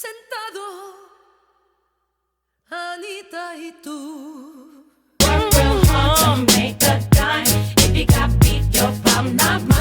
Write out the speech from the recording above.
Sentado, Anita y tú. Work real hard to make a dime. If you got beef, your problem, not mine.